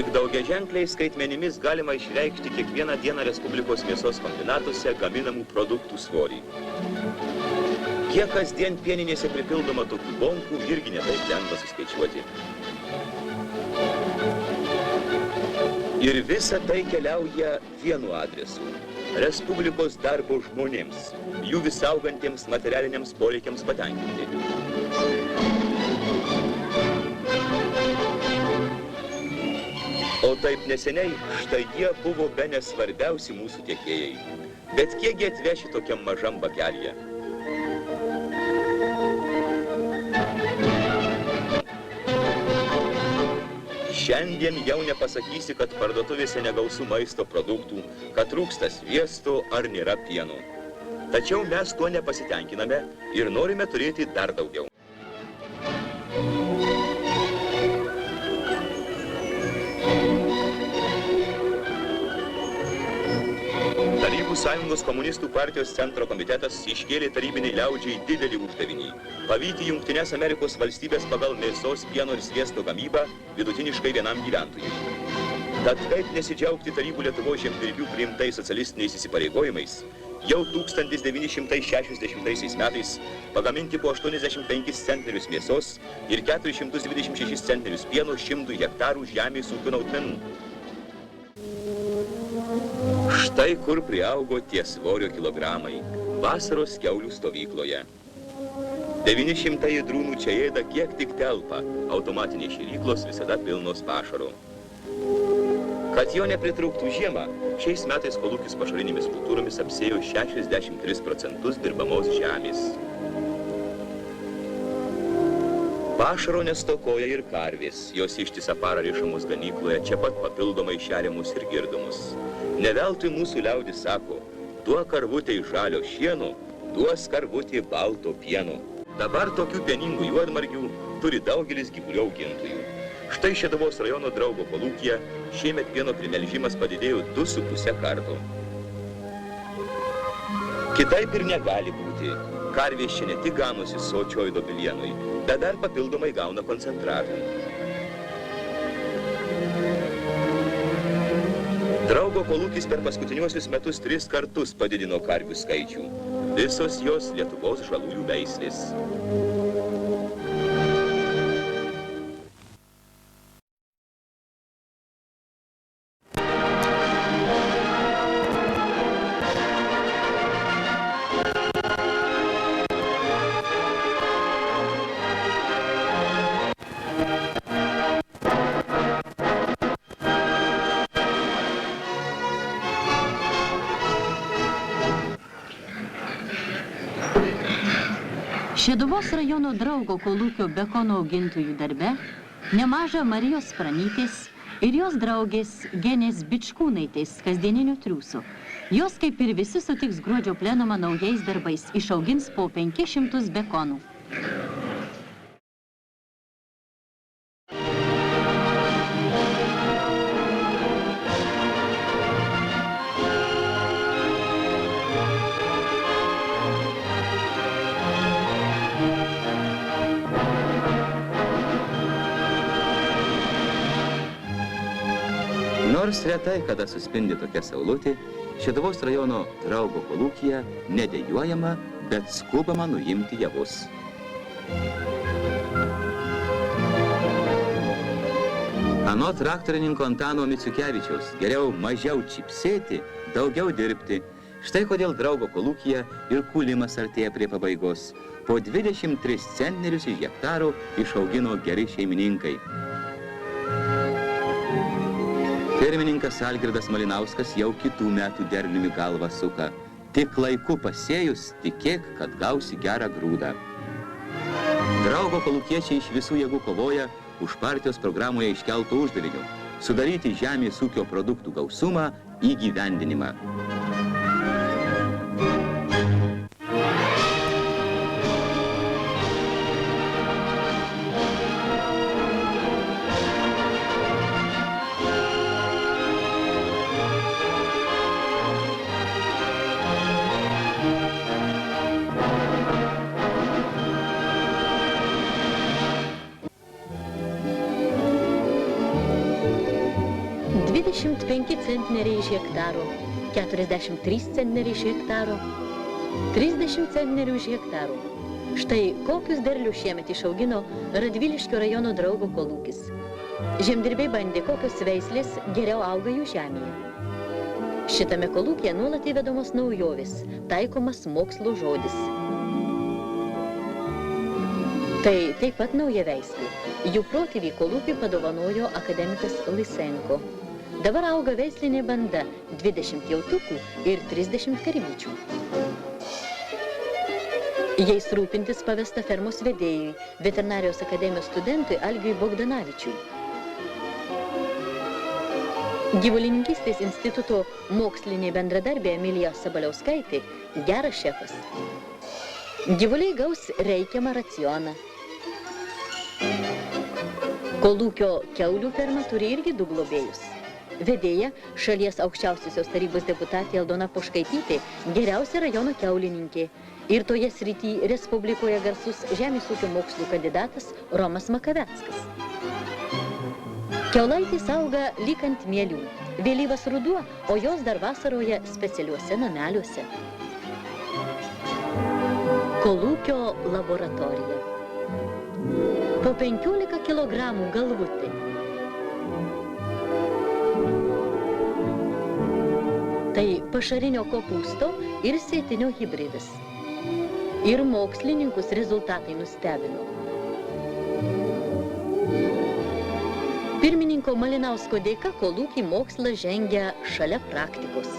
Tik daugiaženkliais skaitmenimis galima išreikšti kiekvieną dieną Respublikos mėsos kombinatuose gaminamų produktų svorį. Kiek kasdien pieninėse pripildoma tokių bonkų, irgi netaip lengva suskaičiuoti. Ir visa tai keliauja vienu adresu – Respublikos darbo žmonėms, jų vis augantiems materialiniams poreikiams patenkinti. O taip neseniai, štai jie buvo bene svarbiausi mūsų tiekėjai. Bet kiekgi atveši tokiam mažam bakelyje? Šiandien jau nepasakysi, kad parduotuvėse negausu maisto produktų, kad trūksta sviesto ar nėra pieno. Tačiau mes tuo nepasitenkiname ir norime turėti dar daugiau. Sąjungos komunistų partijos centro komitetas iškėlė tarybiniai liaudžiai didelį uždavinį – pavyti Jungtines Amerikos valstybės pagal mėsos, pieno ir sviesto gamybą vidutiniškai vienam gyventojui. Tad kaip nesidžiaugti tarybų Lietuvos žemdirbių priimtais socialistiniais įsipareigojimais, jau 1960 metais pagaminti po 85 centnerius mėsos ir 426 centnerius pieno 100 hektarų žemės ūkio naudmenų. Štai kur priaugo tie svorio kilogramai vasaros kiaulių stovykloje. 900 drūnų čia ėda kiek tik telpa, automatinės šėryklos visada pilnos pašaro. Kad jo nepritrūktų žiemą, šiais metais kolūkis pašarinėmis kultūromis apsėjo 63% dirbamos žemės. Pašaro nestokoja ir karvės, jos ištisą parą rišamos ganykloje, čia pat papildomai šeriamus ir girdomus. Neveltui mūsų liaudis sako, duok karvutei žalio šieno, duos karvutė balto pieno. Dabar tokių pieningų juodmargių turi daugelis gyvulių augintojų. Štai Šeduvos rajono Draugo kolūkyje šiemet pieno primelžimas padidėjo 2,5 karto. Kitaip ir negali būti. Karvės čia ne tik ganosi sočiojo dobilienui, bet dar papildomai gauna koncentratų. Draugo kolūkis per paskutiniuosius metus 3 kartus padidino karvių skaičių. Visos jos Lietuvos žalųjų veislės. Šeduvos rajono Draugo kolūkio bekono augintojų darbe nemaža Marijos Pranytės ir jos draugės Genės Bičkūnaitės kasdieninių triūsų. Jos, kaip ir visi, sutiks gruodžio plenumą naujais darbais, išaugins po 500 bekonų. Nors retai, kada suspindi tokia saulutė, Šeduvos rajono Draugo kolūkyje nedejuojama, bet skubama nuimti javus. Anot traktorininko Antano Miciukevičiaus, geriau mažiau čipsėti, daugiau dirbti. Štai kodėl Draugo kolūkyje ir kūlimas artėja prie pabaigos. Po 23 centnerius iš hektarų išaugino geri šeimininkai. Pirmininkas Algirdas Malinauskas jau kitų metų derliumi galvą suka. Tik laiku pasėjus, tikėk, kad gausi gerą grūdą. Draugo kolūkiečiai iš visų jėgų kovoja už partijos programoje iškeltų uždavinių – sudaryti žemės ūkio produktų gausumą įgyvendinimą. centneriai iš hektaro, 43 centneriai iš hektaro, 30 centnerių iš hektaro. Štai kokius derlius šiemet išaugino Radviliškio rajono draugo kolūkis. Žemdirbiai bandė, kokios veislės geriau auga jų žemėje. Šitame kolūkyje nuolat įvedamos naujovės, taikomas mokslo žodis. Tai taip pat nauja veislė. Jų protėvį kolūkiui padovanojo akademikas Lysenko. Dabar auga veislinė banda, 20 jautukų ir 30 karvyčių. Jais rūpintis pavesta fermos vedėjui, veterinarijos akademijos studentui Algiui Bogdanavičiui. Gyvulininkystės instituto mokslinė bendradarbė Emilija Sabaliauskaitė geras šefas. Gyvuliai gaus reikiamą racioną. Kolūkio kiaulių ferma turi irgi du globėjus. Vedėja, šalies aukščiausiosios tarybos deputatė Aldona Poškaitytė, geriausia rajono kiaulininkė. Ir toje srityje Respublikoje garsus žemės ūkio mokslų kandidatas Romas Makaveckas. Kiaulaitės auga lyg ant mielių. Vėlyvas ruduo, o jos dar vasaroje specialiuose nameliuose. Kolūkio laboratorija. Po 15 kilogramų galvutė. Tai pašarinio kopūsto ir sėtinio hibridas. Ir mokslininkus rezultatai nustebino. Pirmininko Malinausko dėka kolūkį mokslas žengia šalia praktikos.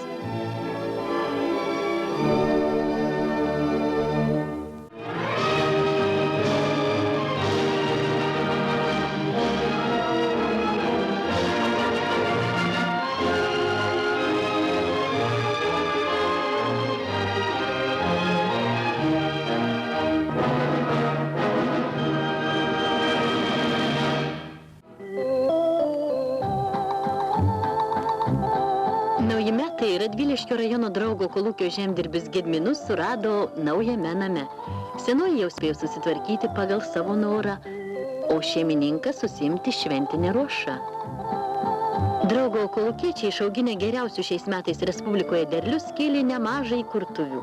Radviliškio rajono draugo kolūkio žemdirbis Gedminus surado naujame name. Senoji jau spėjo susitvarkyti pagal savo norą, o šeimininkas susiimti šventinę ruošą. Draugo kolūkiečiai išauginę geriausių šiais metais Respublikoje derlius kėlė nemažai kurtuvių.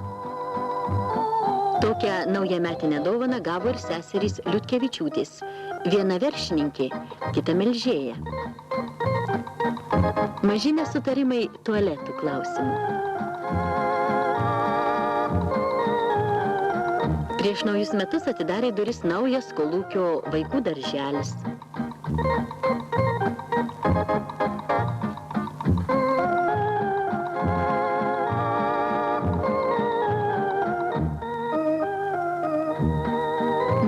Tokią naujametinę dovaną gavo ir seserys Liutkevičiūtės. Viena veršininkė, kita melžėja. Maži nesutarimai tualetų klausimų. Prieš naujus metus atidarė duris naujas kolūkio vaikų darželis.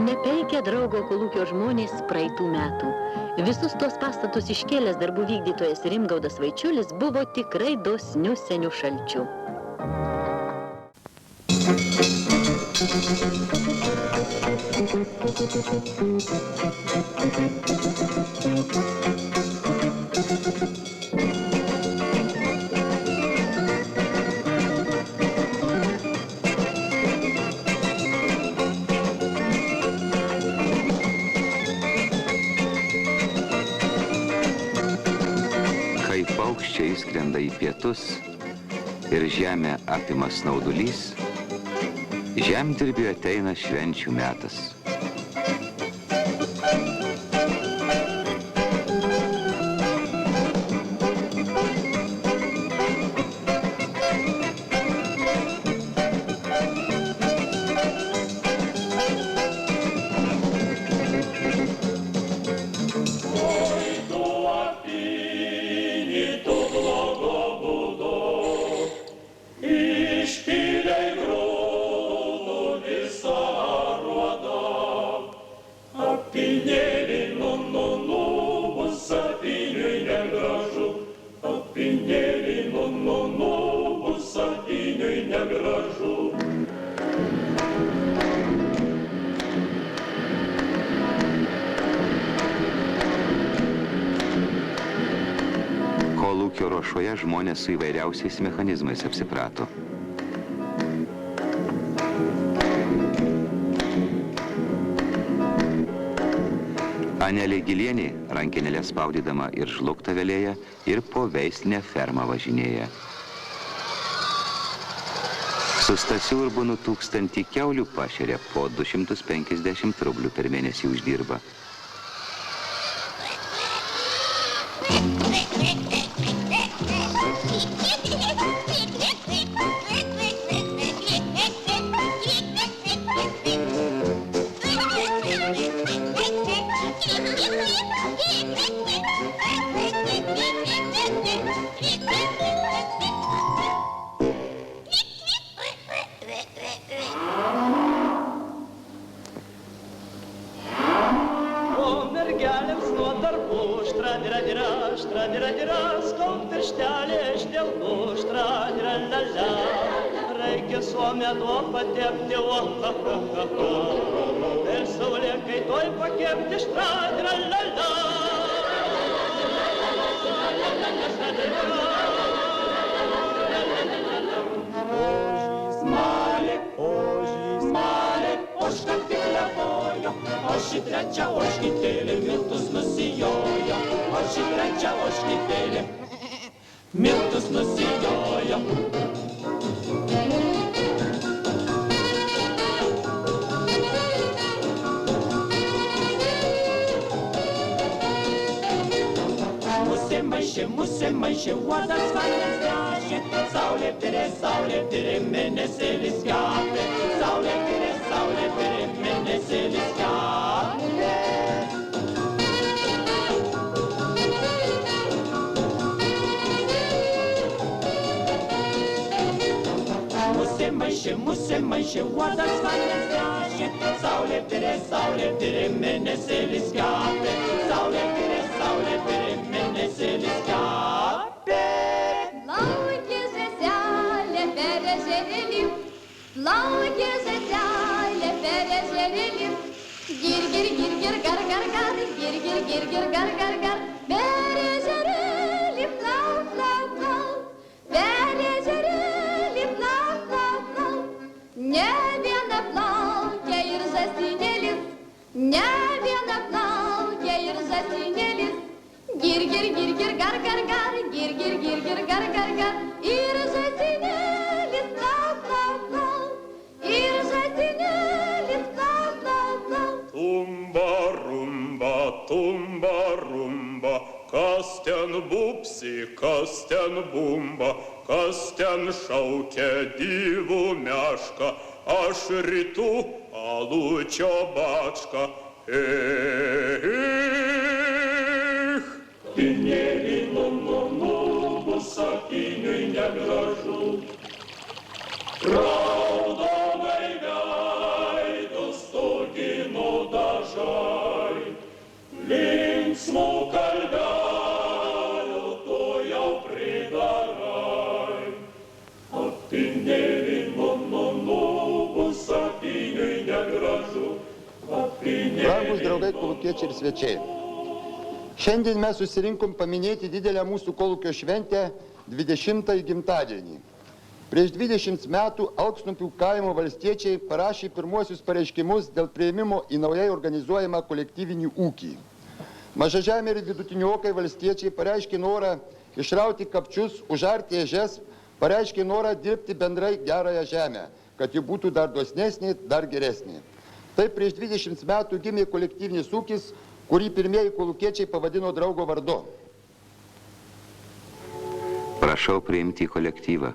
Nepeikia draugo kolūkio žmonės praeitų metų. Visus tos pastatus iškėlęs darbų vykdytojas Rimgaudas Vaičiulis buvo tikrai dosniu seniu šalčiu. Paukščiai skrenda į pietus ir žemę apima snaudulys, žemdirbiui ateina švenčių metas. Kolūkio ruošoje žmonės su įvairiausiais mechanizmais apsiprato. Anelė Gilienė rankinėlę spaudydama ir žlugtavelėja, ir po veislinę fermą važinėja. Su Stasiu Urbonu 1000 kiaulių pašeria, po 250 rublių per mėnesį uždirba. Reikia suomę tuo patepti, ir saulė kaitoj pakepti štradiralala. Ožys malė, ožka tik levojo, o ši trečia ožkytėlė miltus nusijojo, o ši trečia ožkytėlė miltus nusijojo. Musė maišė, uodas vandens nešė, saulė pirė, mėnesėlis kepė, saulė pirė, mėnesėlis kepė. Musė maišė, uodas vandens nešė, saulė pirė, mėnesėlis kepė, saulė pirė, mėnesėlis kepė. Plaukė žąselė per ežerėlį, plaukė žąselė per ežerėlį, gir, gar, gar, gar, gir, gar, gar, gar, per ežerėlį, plau, per ežerėlį, plau. Ne viena plaukė ir žąsinėlis, ne viena plaukė ir žąsinėlis, gir, gar, gar, gar, gir, gar, gar, gar, ir žąsinėlis, plau, ir žąsinėlis, plau. Tumba, rumba, kas ten bupsi, kas ten bumba, kas ten šaukia dyvų meška, aš rytų alučio bačka. Pinėlį, bus sakiniui negražu, raudonai veidus stogino dažai, linksmų kalbelių tu jau pridarai. Apinėlį, bus sakiniui negražu, apinėlį. Brangūs draugai, kolūkiečiai ir svečiai. Šiandien mes susirinkom paminėti didelę mūsų kolūkio šventę 20-ąjį gimtadienį. Prieš 20 metų Alksnupių kaimo valstiečiai parašė pirmuosius pareiškimus dėl priėmimo į naujai organizuojamą kolektyvinį ūkį. Mažažemiai ir vidutiniokai valstiečiai pareiškė norą išrauti kapčius, užarti ežias, pareiškė norą dirbti bendrai gerąją žemę, kad ji būtų dar dosnesnė, dar geresnė. Taip prieš 20 metų gimė kolektyvinis ūkis, kurį pirmieji kolūkiečiai pavadino draugo vardu. Prašau priimti į kolektyvą.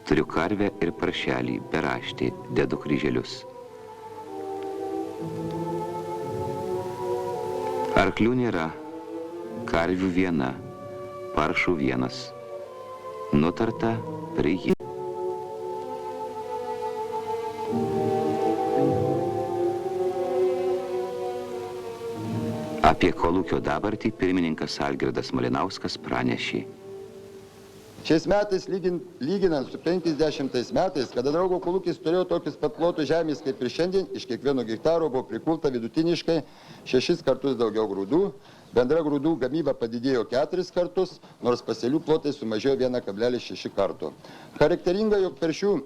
Turiu karvę ir paršelį, beraštį, dedu kryželius. Arklių nėra, karvių viena, paršų vienas. Nutarta priimti. Apie kolūkio dabartį pirmininkas Algirdas Malinauskas pranešė. Šiais metais, lyginant su 50 metais, kada draugo kolūkis turėjo tokius pat plotų žemės kaip ir šiandien, iš kiekvieno hektaro buvo prikulta vidutiniškai 6 kartus daugiau grūdų, bendra grūdų gamyba padidėjo 4 kartus, nors pasėlių plotai sumažėjo 1,6 kartų. Charakteringa, jog per šių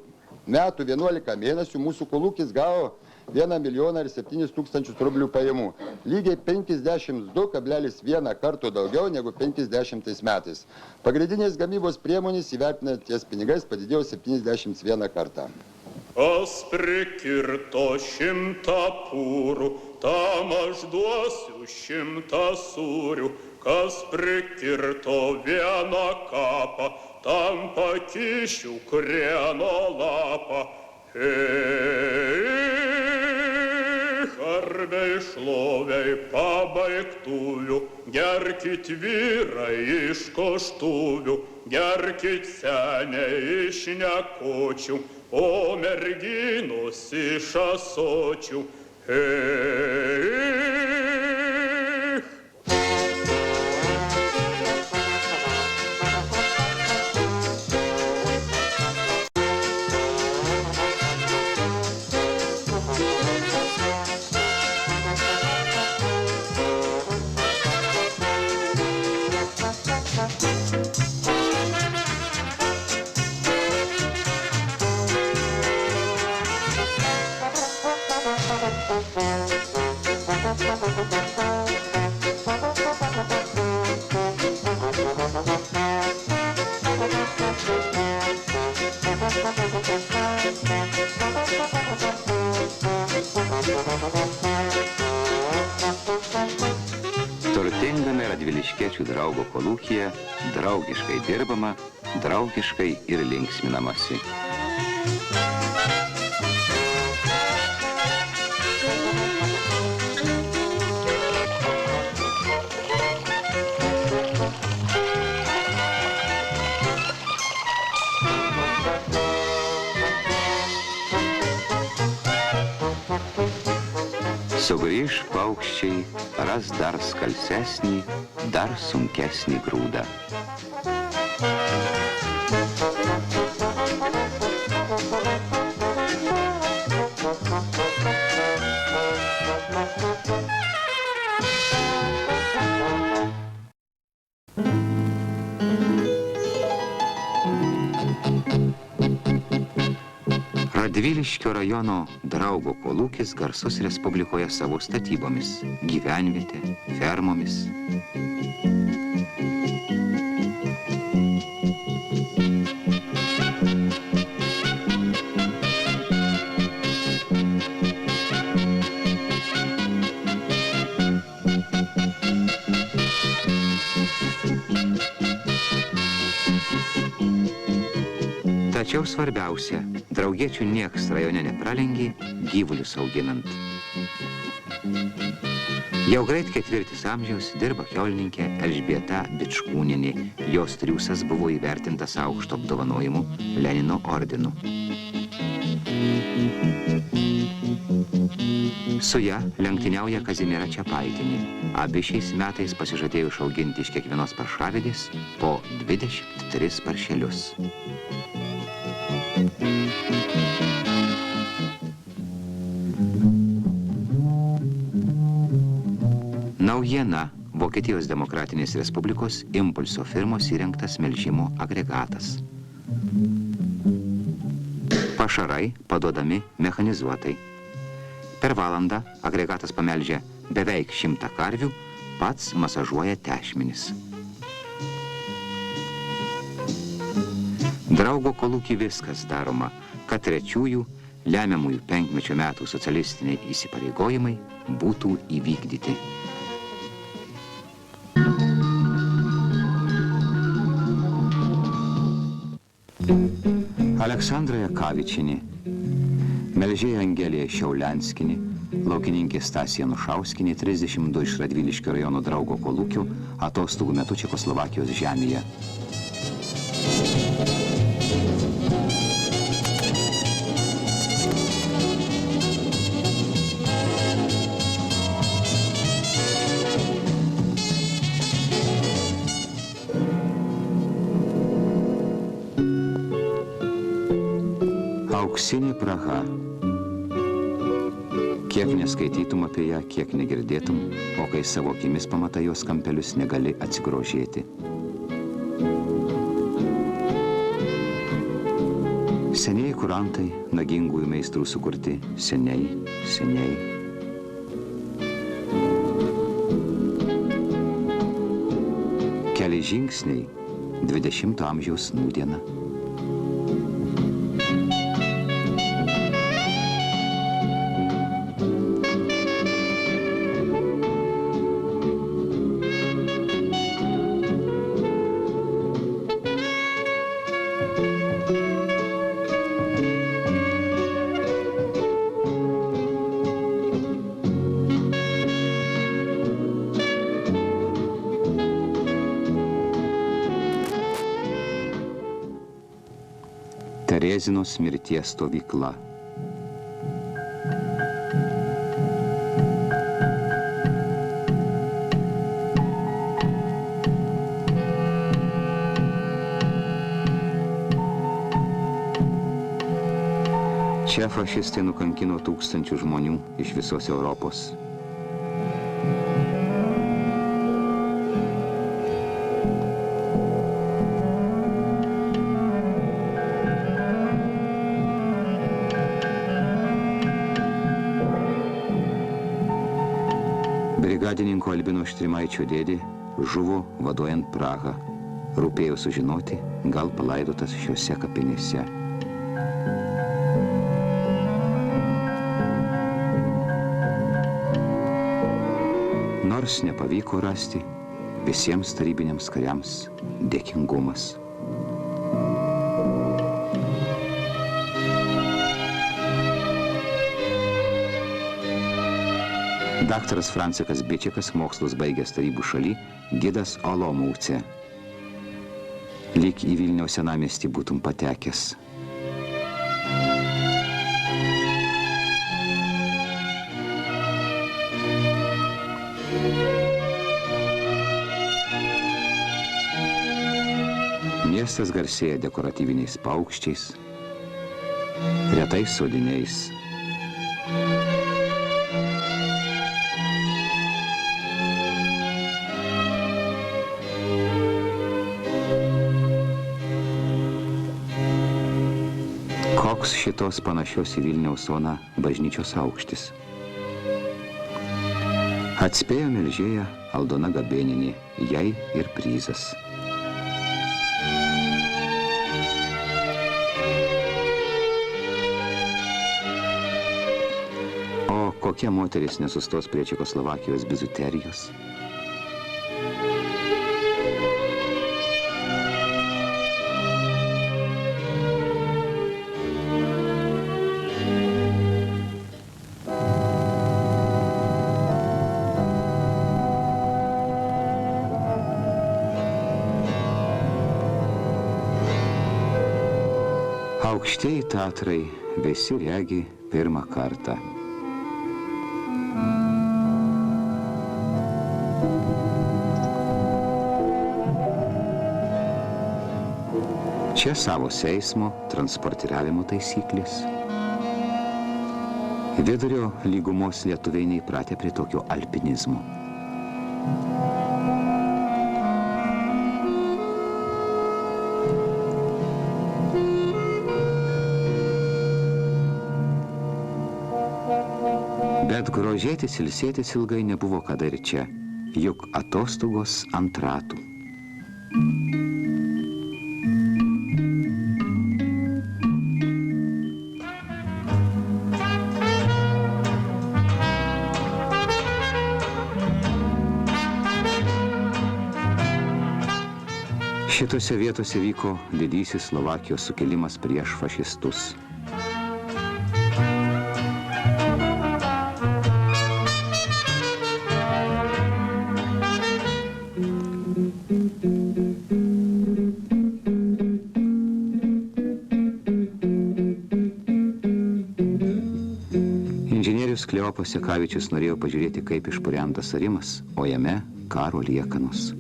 metų 11 mėnesių mūsų kolūkis gavo 1 700 000 rublių pajamų. Lygiai 52,1 kartų daugiau negu 50 metais. Pagrindinės gamybos priemonės įvertinant ties pinigais padidėjo 71 kartą. Kas prikirto 100 pūrų, tam aš duosiu 100 sūrių. Kas prikirto 1 kapą, tam pakišiu krieno lapą. Harvei šloviai pabaigtuvių, gerkit vyrai iš koštuvių, gerkit seniai iš nekočių, o merginos iš asočių. Turtingame radviliškiečių draugo kolūkyje draugiškai dirbama, draugiškai ir linksminamasi. Sugrįž paukščiai, ras dar skalsesnį, dar sunkesnį grūdą. Radviliškio rajono draugo kolūkis garsus Respublikoje savo statybomis, gyvenvietė, fermomis. Tačiau svarbiausia, draugiečių nieks rajone nepralengė, gyvulius auginant. Jau greit 4 amžiaus dirba kiaulininkė Elžbieta Bičkūnienė. Jos triūsas buvo įvertintas aukšto apdovanojimu Lenino ordinu. Su ja lenktyniauja Kazimiera Čepaitinė. Abi šiais metais pasižadėjo išauginti iš kiekvienos paršavedės po 23 paršelius. Naujiena Vokietijos Demokratinės Respublikos Impulso firmos įrengtas melžimo agregatas. Pašarai paduodami mechanizuotai. Per valandą agregatas pamelžia beveik 100 karvių, pats masažuoja tešmenis. Draugo kolūky viskas daroma, kad trečiųjų lemiamųjų 5 metų socialistiniai įsipareigojimai būtų įvykdyti. Aleksandra Jakavičienė, melžėja Angelija Šiaulianskinė, laukininkė Stasija Nušauskinė, 32 iš Radviliškio rajono draugo kolūkių, atostogų metu Čekoslovakijos žemėje. Auksinė Praha. Kiek neskaitytum apie ją, kiek negirdėtum, o kai savo akimis pamatai jos kampelius, negali atsigrožėti. Senieji kurantai, nagingųjų meistrų sukurti, seniai. Keli žingsniai, 20 amžiaus nūdiena. Terezinos mirties stovykla. Čia fašistai nukankino tūkstančių žmonių iš visos Europos. Brigadininko Albino Štrimaičio dėdė žuvo vaduojant Prahą. Rūpėjo sužinoti, gal palaidotas šiose kapinėse. Nors nepavyko rasti, visiems tarybiniams kariams dėkingumas. Daktaras Francikas Bičikas, mokslus baigęs tarybų šaly, gidas Olomouce. Lyg į Vilniaus senamiestį būtum patekęs. Miestas garsėja dekoratyviniais paukščiais, retais sodiniais. Koks šitos panašios į Vilniaus Oną bažnyčios aukštis. Atspėjo melžėja Aldona Gabėninė, jai ir prizas. O kokia moteris nesustos prie Čekoslovakijos bizuterijos? Aukštieji teatrai visi regi pirmą kartą. Čia savos eismo, transportiravimo taisyklės. Vidurio lygumos lietuviai neįpratę prie tokio alpinizmo. Bet grožėtis, ilsėtis ilgai nebuvo kada ir čia, juk atostogos ant ratų. Šitose vietose vyko didysis Slovakijos sukilimas prieš fašistus. Inžinierius Kleopas Sekavičius norėjo pažiūrėti, kaip išpurentas arimas, o jame karo liekanos.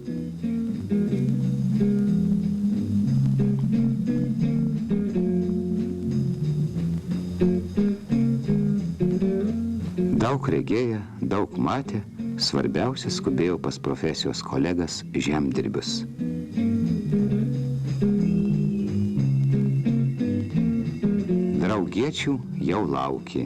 Daug regėję, daug matė, svarbiausia skubėjo pas profesijos kolegas žemdirbius. draugiečių jau laukė.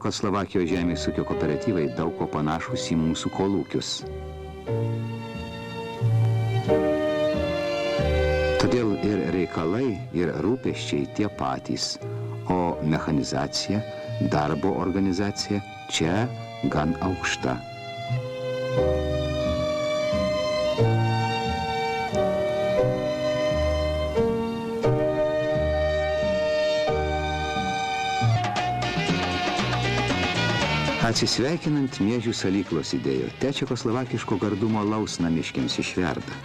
Čekoslovakijos žemės ūkio kooperatyvai daug ko panašus į mūsų kolūkius. Todėl ir reikalai, ir rūpesčiai tie patys, o mechanizacija, darbo organizacija čia gan aukšta. Atsisveikinant, Miežių salyklos įdėjo te čekoslovakiško gardumo alaus namiškiams išverda.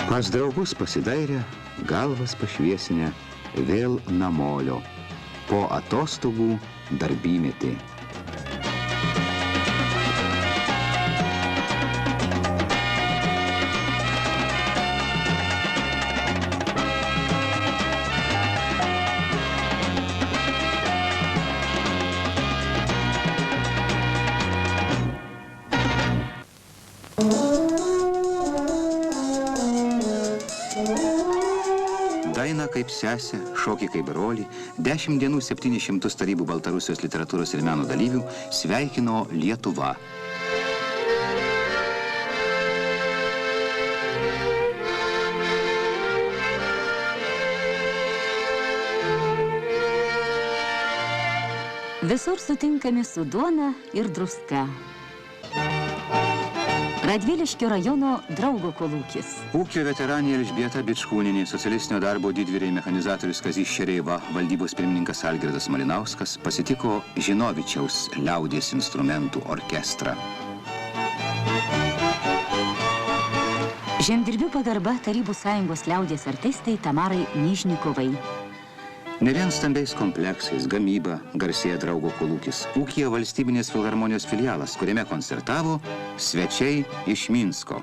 Pas draugus pasidairę, galvas pašviesinę, vėl namolio. Po atostogų darbymetį. Daina kaip sesė, šokį kaip brolį, 10 dienų 700 tarybų Baltarusijos literatūros ir meno dalyvių sveikino Lietuva. Visur sutinkami su duona ir druska. Radviliškio rajono Draugo kolūkis. Ūkio veteranė Elžbieta Bičkūnienė, socialistinio darbo didvyriai mechanizatorius Kazys Šereiva, valdybos pirmininkas Algirdas Malinauskas pasitiko Žinovičiaus liaudies instrumentų orkestrą. Žemdirbių pagarba Tarybų sąjungos liaudies artistai Tamarai Nižnikovai. Ne vien stambiais kompleksais, gamyba garsėja Draugo kolūkis. Ūkyje valstybinės filharmonijos filialas, kuriame koncertavo svečiai iš Minsko.